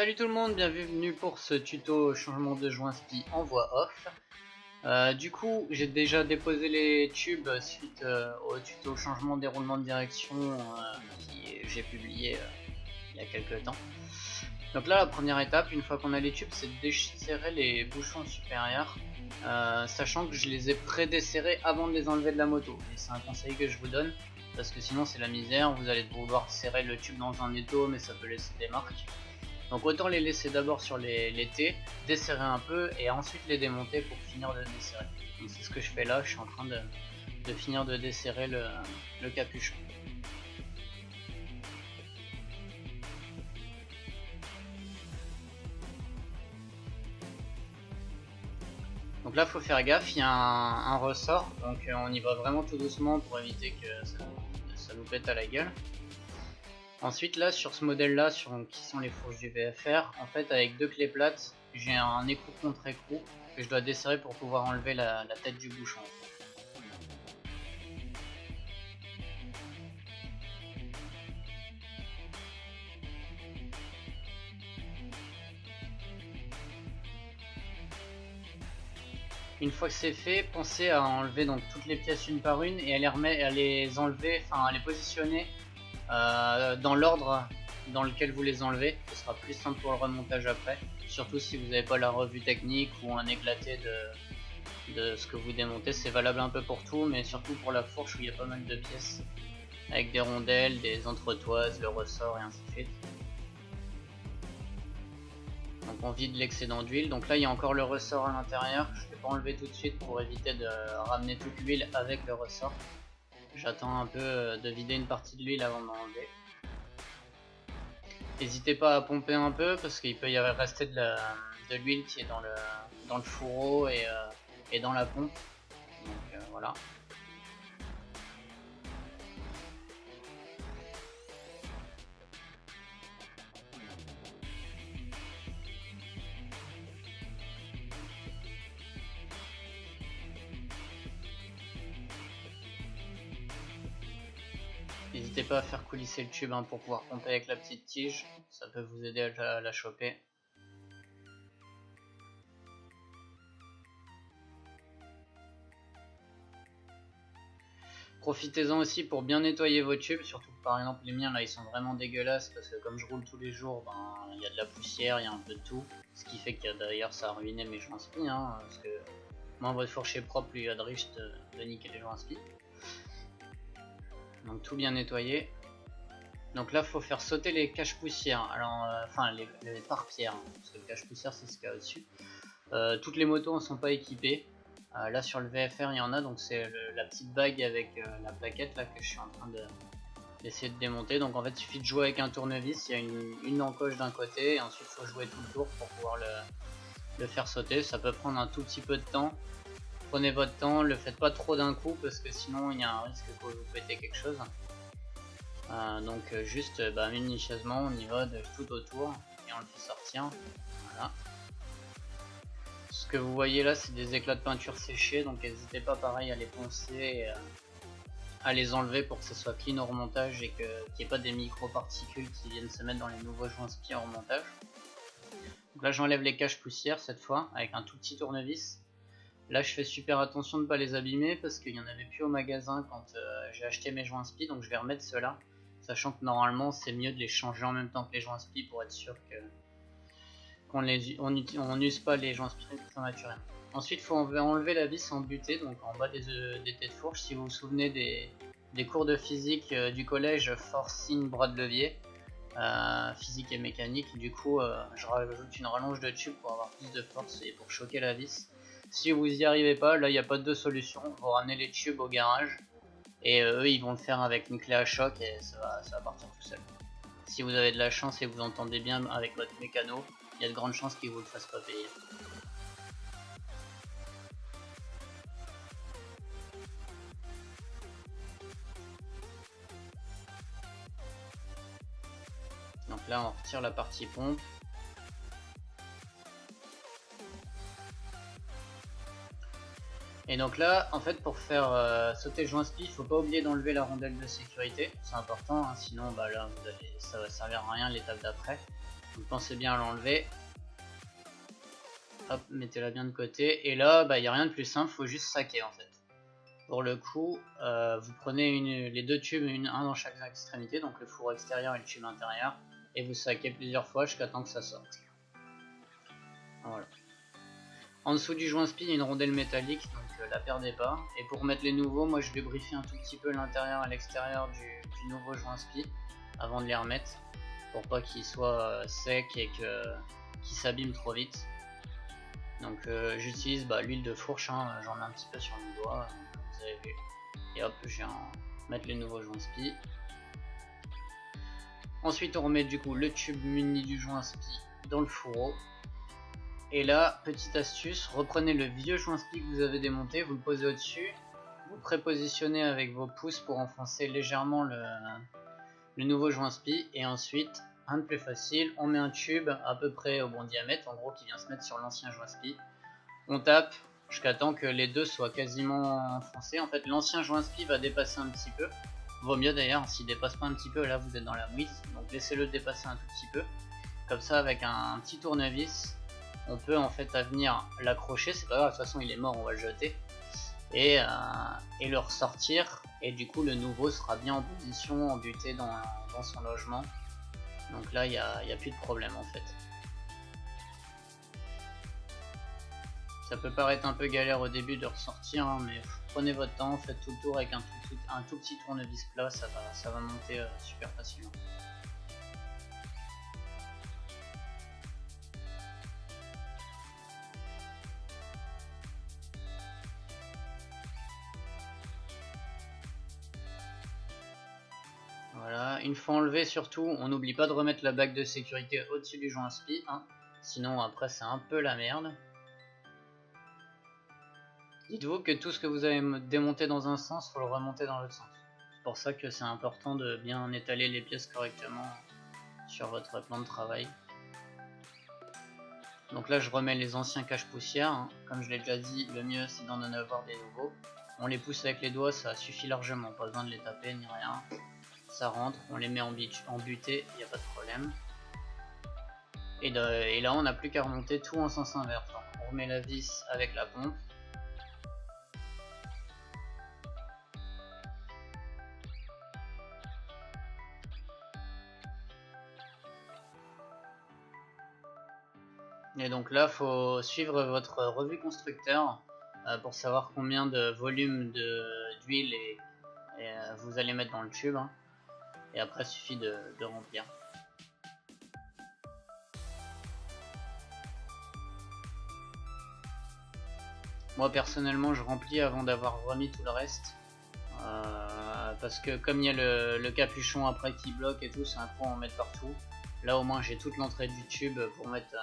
Salut tout le monde, bienvenue pour ce tuto changement de joint SPI en voix off. Du coup, j'ai déjà déposé les tubes suite au tuto changement déroulement de direction que j'ai publié il y a quelques temps. Donc là, la première étape, une fois qu'on a les tubes, c'est de desserrer les bouchons supérieurs, sachant que je les ai pré-desserrés avant de les enlever de la moto. Et c'est un conseil que je vous donne, parce que sinon c'est la misère, vous allez vouloir serrer le tube dans un étau, mais ça peut laisser des marques. Donc autant les laisser d'abord sur les T, desserrer un peu et ensuite les démonter pour finir de desserrer. Donc c'est ce que je fais là, je suis en train de finir de desserrer le capuchon. Donc là faut faire gaffe, il y a un ressort, donc on y va vraiment tout doucement pour éviter que ça nous pète à la gueule. Ensuite là sur ce modèle là qui sont les fourches du VFR, en fait avec deux clés plates j'ai un écrou contre écrou que je dois desserrer pour pouvoir enlever la tête du bouchon. Une fois que c'est fait, pensez à enlever donc toutes les pièces une par une et à les enlever, enfin à les positionner dans l'ordre dans lequel vous les enlevez. Ce sera plus simple pour le remontage après, surtout si vous n'avez pas la revue technique ou un éclaté de ce que vous démontez. C'est valable un peu pour tout, mais surtout pour la fourche où il y a pas mal de pièces avec des rondelles, des entretoises, le ressort et ainsi de suite. Donc on vide l'excédent d'huile. Donc là il y a encore le ressort à l'intérieur. Je ne vais pas enlever tout de suite pour éviter de ramener toute l'huile avec le ressort. J'attends un peu de vider une partie de l'huile avant d'en enlever. N'hésitez pas à pomper un peu parce qu'il peut y avoir resté de l'huile qui est dans le fourreau et dans la pompe. Donc voilà. N'hésitez pas à faire coulisser le tube pour pouvoir pomper avec la petite tige, ça peut vous aider à la choper. Profitez-en aussi pour bien nettoyer vos tubes, surtout que par exemple les miens là ils sont vraiment dégueulasses parce que comme je roule tous les jours, il y a de la poussière, il y a un peu de tout, ce qui fait que d'ailleurs ça a ruiné mes joints SPI, parce que moins votre fourche est propre, plus il y a de risque de niquer les joints SPI. Donc tout bien nettoyer. Donc là faut faire sauter les caches poussières, alors enfin les pare-pierres, parce que le cache poussière c'est ce qu'il y a au-dessus. Toutes les motos ne sont pas équipées. Là sur le VFR il y en a, donc c'est la petite bague avec la plaquette là que je suis en train d'essayer de démonter. Donc en fait il suffit de jouer avec un tournevis, il y a une encoche d'un côté et ensuite il faut jouer tout le tour pour pouvoir le faire sauter. Ça peut prendre un tout petit peu de temps. Prenez votre temps, le faites pas trop d'un coup parce que sinon il y a un risque que vous pétez quelque chose. Donc juste minutieusement on y va de tout autour et on le fait sortir. Voilà. Ce que vous voyez là c'est des éclats de peinture séchés, donc n'hésitez pas pareil à les poncer et à les enlever pour que ce soit clean au remontage et qu'il n'y ait pas des micro-particules qui viennent se mettre dans les nouveaux joints SPI au remontage. Donc là j'enlève les caches poussières cette fois avec un tout petit tournevis. Là je fais super attention de ne pas les abîmer parce qu'il n'y en avait plus au magasin quand j'ai acheté mes joints SPI, donc je vais remettre ceux-là. Sachant que normalement c'est mieux de les changer en même temps que les joints SPI pour être sûr qu'on n'use pas les joints SPI prématurément. Ensuite il faut enlever la vis en butée, donc en bas des têtes de fourche. Si vous vous souvenez des cours de physique du collège, forcing, bras de levier, physique et mécanique, du coup je rajoute une rallonge de tube pour avoir plus de force et pour choquer la vis. Si vous n'y arrivez pas, là il n'y a pas de solution, vous ramenez les tubes au garage. Et eux ils vont le faire avec une clé à choc et ça va partir tout seul. Si vous avez de la chance et que vous entendez bien avec votre mécano, il y a de grandes chances qu'ils vous le fassent pas payer. Donc là on retire la partie pompe. Et donc là, en fait, pour faire sauter le joint SPI, il faut pas oublier d'enlever la rondelle de sécurité, c'est important, sinon là, ça va servir à rien l'étape d'après. Donc pensez bien à l'enlever. Hop, mettez-la bien de côté. Et là, il n'y a rien de plus simple, faut juste saquer en fait. Pour le coup, vous prenez les deux tubes, un dans chaque extrémité, donc le four extérieur et le tube intérieur, et vous saquez plusieurs fois jusqu'à temps que ça sorte. Voilà. En dessous du joint spi, il y a une rondelle métallique, donc la perdez pas. Et pour mettre les nouveaux, moi je lubrifie un tout petit peu l'intérieur et l'extérieur du nouveau joint spi avant de les remettre, pour pas qu'ils soient secs et qu'ils s'abîment trop vite. Donc j'utilise l'huile de fourche, hein, j'en mets un petit peu sur mon doigt, comme vous avez vu. Et hop, je viens mettre les nouveaux joints spi. Ensuite on remet du coup le tube muni du joint spi dans le fourreau. Et là, petite astuce, reprenez le vieux joint spi que vous avez démonté, vous le posez au-dessus, vous prépositionnez avec vos pouces pour enfoncer légèrement le nouveau joint spi, et ensuite, un de plus facile, on met un tube à peu près au bon diamètre, en gros qui vient se mettre sur l'ancien joint spi. On tape jusqu'à temps que les deux soient quasiment enfoncés. En fait, l'ancien joint spi va dépasser un petit peu. Vaut mieux d'ailleurs, s'il dépasse pas un petit peu, là vous êtes dans la mouise, donc laissez-le dépasser un tout petit peu. Comme ça, avec un petit tournevis, on peut en fait à venir l'accrocher, c'est pas grave, de toute façon il est mort, on va le jeter, et le ressortir, et du coup le nouveau sera bien en position, embuté dans son logement. Donc là il n'y a plus de problème en fait. Ça peut paraître un peu galère au début de ressortir, hein, mais prenez votre temps, faites tout le tour avec un tout petit tournevis plat, ça va monter super facilement. Voilà, une fois enlevé surtout, on n'oublie pas de remettre la bague de sécurité au-dessus du joint spi, hein, sinon après c'est un peu la merde. Dites-vous que tout ce que vous avez démonté dans un sens, faut le remonter dans l'autre sens. C'est pour ça que c'est important de bien étaler les pièces correctement sur votre plan de travail. Donc là je remets les anciens cache-poussières, hein. Comme je l'ai déjà dit, le mieux c'est d'en avoir des nouveaux. On les pousse avec les doigts, ça suffit largement, pas besoin de les taper ni rien. Ça rentre, on les met en butée, il n'y a pas de problème. Et là on n'a plus qu'à remonter tout en sens inverse. Donc on remet la vis avec la pompe. Et donc là faut suivre votre revue constructeur pour savoir combien de volume d'huile vous allez mettre dans le tube, hein. Et après il suffit de remplir. Moi personnellement je remplis avant d'avoir remis tout le reste, parce que comme il y a le capuchon après qui bloque et tout, c'est un coup à en mettre partout. Là au moins j'ai toute l'entrée du tube pour mettre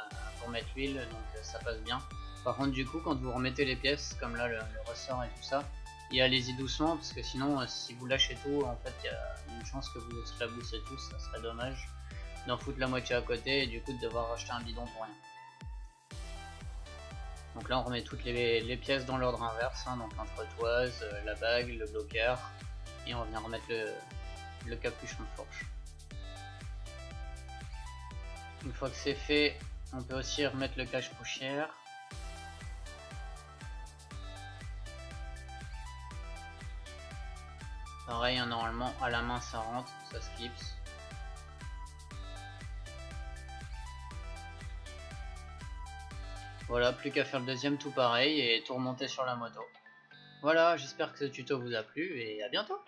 l'huile, donc ça passe bien. Par contre du coup quand vous remettez les pièces, comme là le ressort et tout ça, y allez-y doucement, parce que sinon si vous lâchez tout, en fait il y a une chance que vous éclaboussez tout, ça serait dommage d'en foutre la moitié à côté et du coup de devoir racheter un bidon pour rien. Donc là on remet toutes les pièces dans l'ordre inverse, hein, donc l'entretoise, la bague, le bloqueur, et on vient remettre le capuchon de fourche. Une fois que c'est fait, on peut aussi remettre le cache-poussière. Pareil, hein, normalement à la main ça rentre, ça se clipse. Voilà, plus qu'à faire le deuxième tout pareil et tout remonter sur la moto. Voilà, j'espère que ce tuto vous a plu et à bientôt.